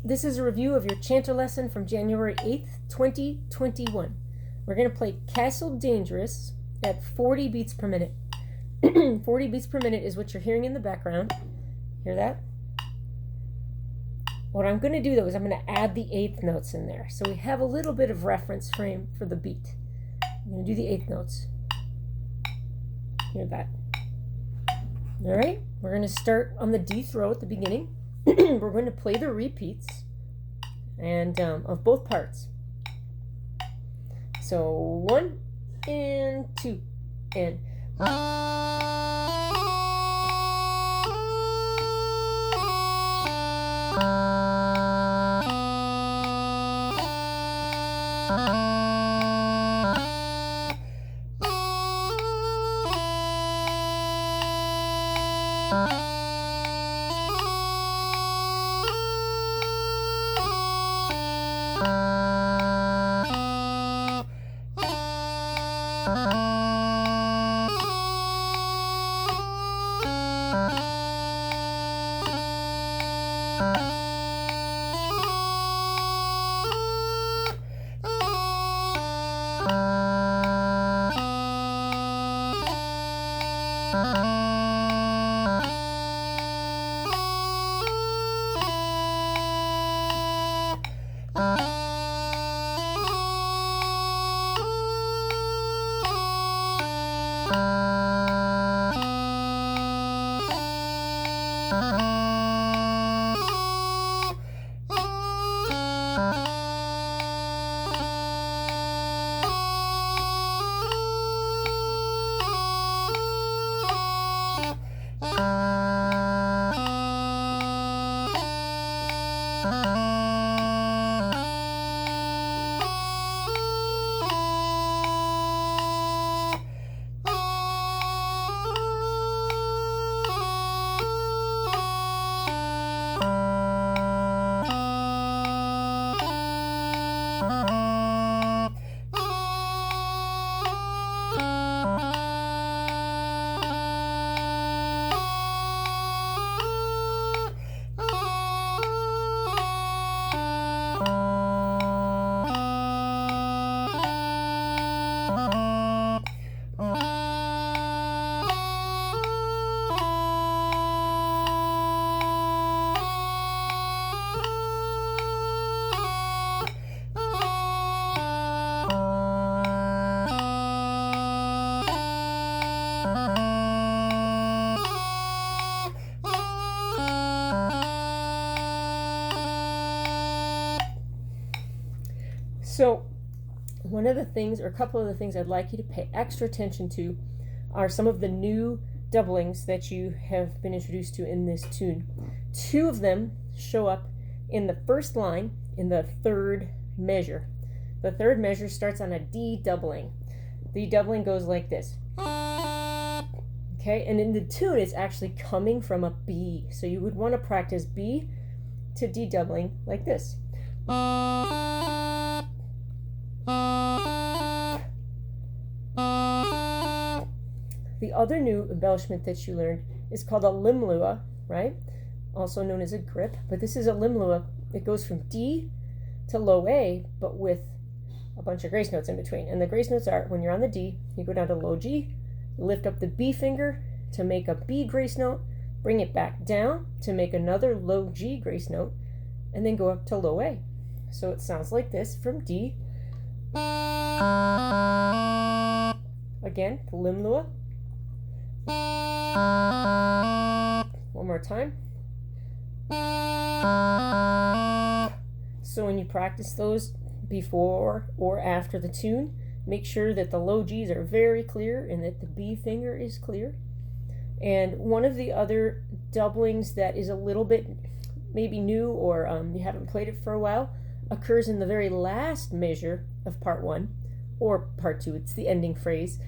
This is a review of your chanter lesson from January 8th, 2021. We're going to play Castle Dangerous at 40 beats per minute. 40 beats per minute is what you're hearing in the background. Hear that? What I'm going to do, though, is I'm going to add the eighth notes in there. So we have a little bit of reference frame for the beat. I'm going to do the eighth notes. Hear that? All right, we're going to start on the D throw at the beginning. We're going to play the repeats and of both parts. So 1 and 2 and So one of the things, or a couple of the things I'd like you to pay extra attention to are some of the new doublings that you have been introduced to in this tune. 2 of them show up in the first line in the third measure. The third measure starts on a D doubling. The doubling goes like this. Okay, and in the tune it's actually coming from a B. So you would want to practice B to D doubling like this. The other new embellishment that you learned is called a limlua, right? Also known as a grip, but this is a limlua. It goes from D to low A, but with a bunch of grace notes in between. And the grace notes are, when you're on the D, you go down to low G, you lift up the B finger to make a B grace note, bring it back down to make another low G grace note, and then go up to low A. So it sounds like this from D. Again, the limlua. One more time. So when you practice those before or after the tune, make sure that the low G's are very clear and that the B finger is clear. And one of the other doublings that is a little bit maybe new, or you haven't played it for a while, occurs in the very last measure of part 1 or part 2. It's the ending phrase.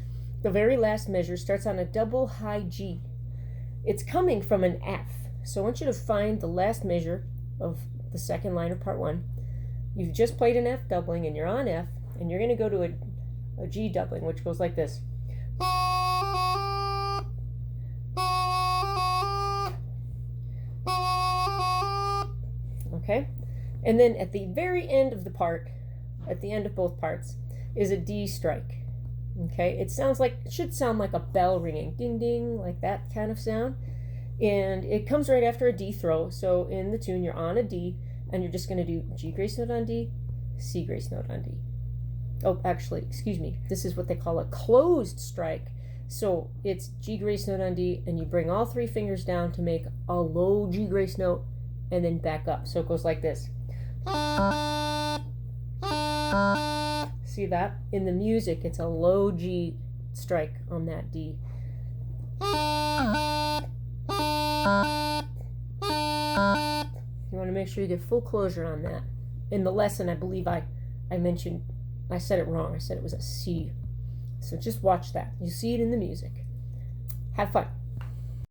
The very last measure starts on a double high G. It's coming from an F. So I want you to find the last measure of the second line of part 1. You've just played an F doubling and you're on F, and you're going to go to a G doubling, which goes like this. Okay? And then at the very end of the part, at the end of both parts, is a D strike. Okay, it should sound like a bell ringing, ding ding, like that kind of sound. And it comes right after a D throw. So in the tune, you're on a D, and you're just going to do G grace note on D, C grace note on D. Oh, actually, excuse me. This is what they call a closed strike. So it's G grace note on D, and you bring all 3 fingers down to make a low G grace note, and then back up. So it goes like this. See that? In the music, it's a low G strike on that D. You want to make sure you get full closure on that. In the lesson, I believe I mentioned, I said it wrong. I said it was a C. So just watch that. You see it in the music. Have fun.